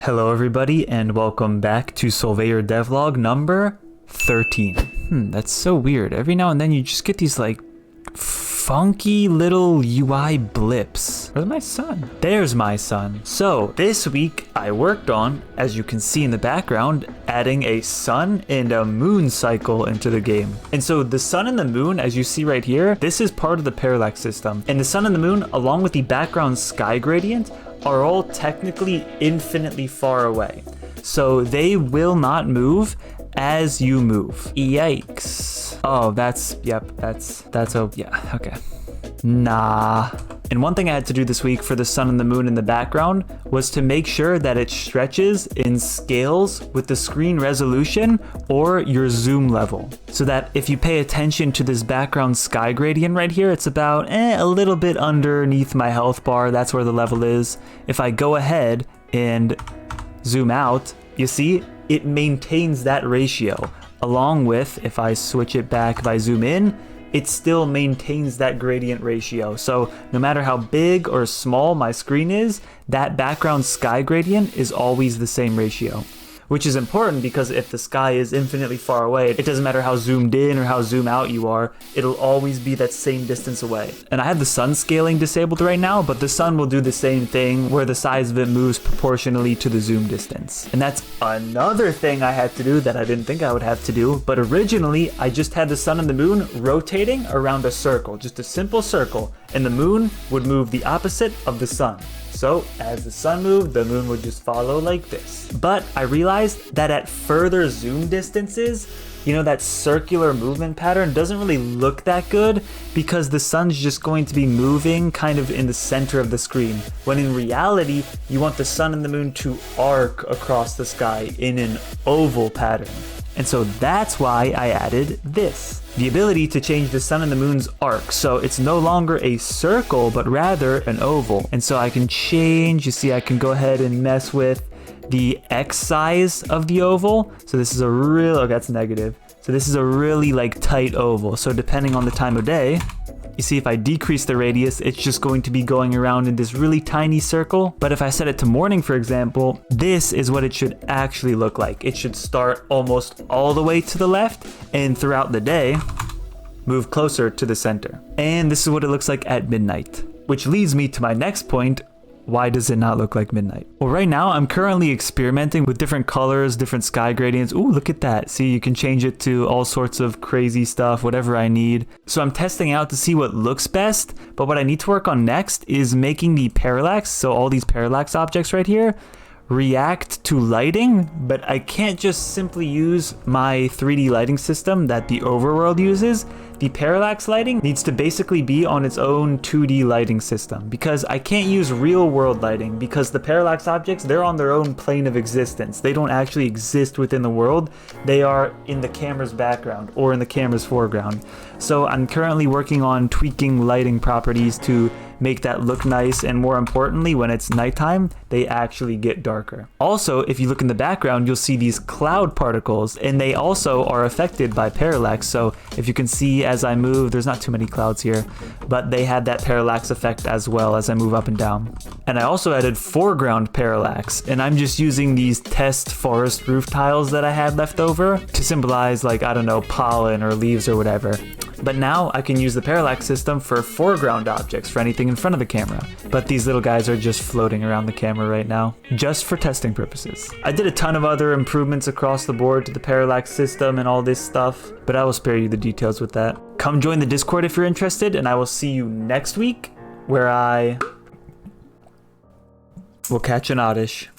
Hello everybody and welcome back to Soulveyor Devlog number 13. That's so weird. Every now and then you just get these like funky little UI blips. Where's my son? There's my son. So this week I worked on, as you can see in the background, adding a sun and a moon cycle into the game. And so the sun and the moon, as you see right here, this is part of the parallax system. And the sun and the moon, along with the background sky gradient, are all technically infinitely far away. So they will not move as you move. Yikes. Oh, okay. Nah. And one thing I had to do this week for the sun and the moon in the background was to make sure that it stretches and scales with the screen resolution or your zoom level. So that if you pay attention to this background sky gradient right here, it's about a little bit underneath my health bar. That's where the level is. If I go ahead and zoom out, you see, it maintains that ratio. Along with, if I switch it back, if I zoom in, it still maintains that gradient ratio. So no matter how big or small my screen is, that background sky gradient is always the same ratio. Which is important because if the sky is infinitely far away, it doesn't matter how zoomed in or how zoom out you are, it'll always be that same distance away. And I have the sun scaling disabled right now, but the sun will do the same thing where the size of it moves proportionally to the zoom distance. And that's another thing I had to do that I didn't think I would have to do, but originally I just had the sun and the moon rotating around a circle, just a simple circle, and the moon would move the opposite of the sun. So as the sun moved, the moon would just follow like this. But I realized that at further zoom distances, you know, that circular movement pattern doesn't really look that good because the sun's just going to be moving kind of in the center of the screen. When in reality, you want the sun and the moon to arc across the sky in an oval pattern. And so that's why I added this. The ability to change the sun and the moon's arc. So it's no longer a circle, but rather an oval. And so I can change, you see, I can go ahead and mess with the X size of the oval. So this is a real, oh, that's negative. So this is a really like tight oval. So depending on the time of day, you see if I decrease the radius, it's just going to be going around in this really tiny circle. But if I set it to morning, for example, this is what it should actually look like. It should start almost all the way to the left and throughout the day, move closer to the center. And this is what it looks like at midnight, which leads me to my next point. Why does it not look like midnight? Well, right now I'm currently experimenting with different colors, different sky gradients. Ooh, look at that. See, you can change it to all sorts of crazy stuff, whatever I need. So I'm testing out to see what looks best, but what I need to work on next is making the parallax, so all these parallax objects right here, react to lighting, but I can't just simply use my 3D lighting system that the overworld uses. The parallax lighting needs to basically be on its own 2D lighting system because I can't use real world lighting because the parallax objects, they're on their own plane of existence. They don't actually exist within the world. They are in the camera's background or in the camera's foreground. So I'm currently working on tweaking lighting properties to make that look nice, and more importantly, when it's nighttime, they actually get darker. Also, if you look in the background, you'll see these cloud particles, and they also are affected by parallax. So if you can see as I move, there's not too many clouds here, but they had that parallax effect as well as I move up and down. And I also added foreground parallax, and I'm just using these test forest roof tiles that I had left over to symbolize, like, I don't know, pollen or leaves or whatever. But now I can use the parallax system for foreground objects, for anything in front of the camera. But these little guys are just floating around the camera right now, just for testing purposes. I did a ton of other improvements across the board to the parallax system and all this stuff, but I will spare you the details with that. Come join the Discord if you're interested, and I will see you next week, where I will catch an oddish.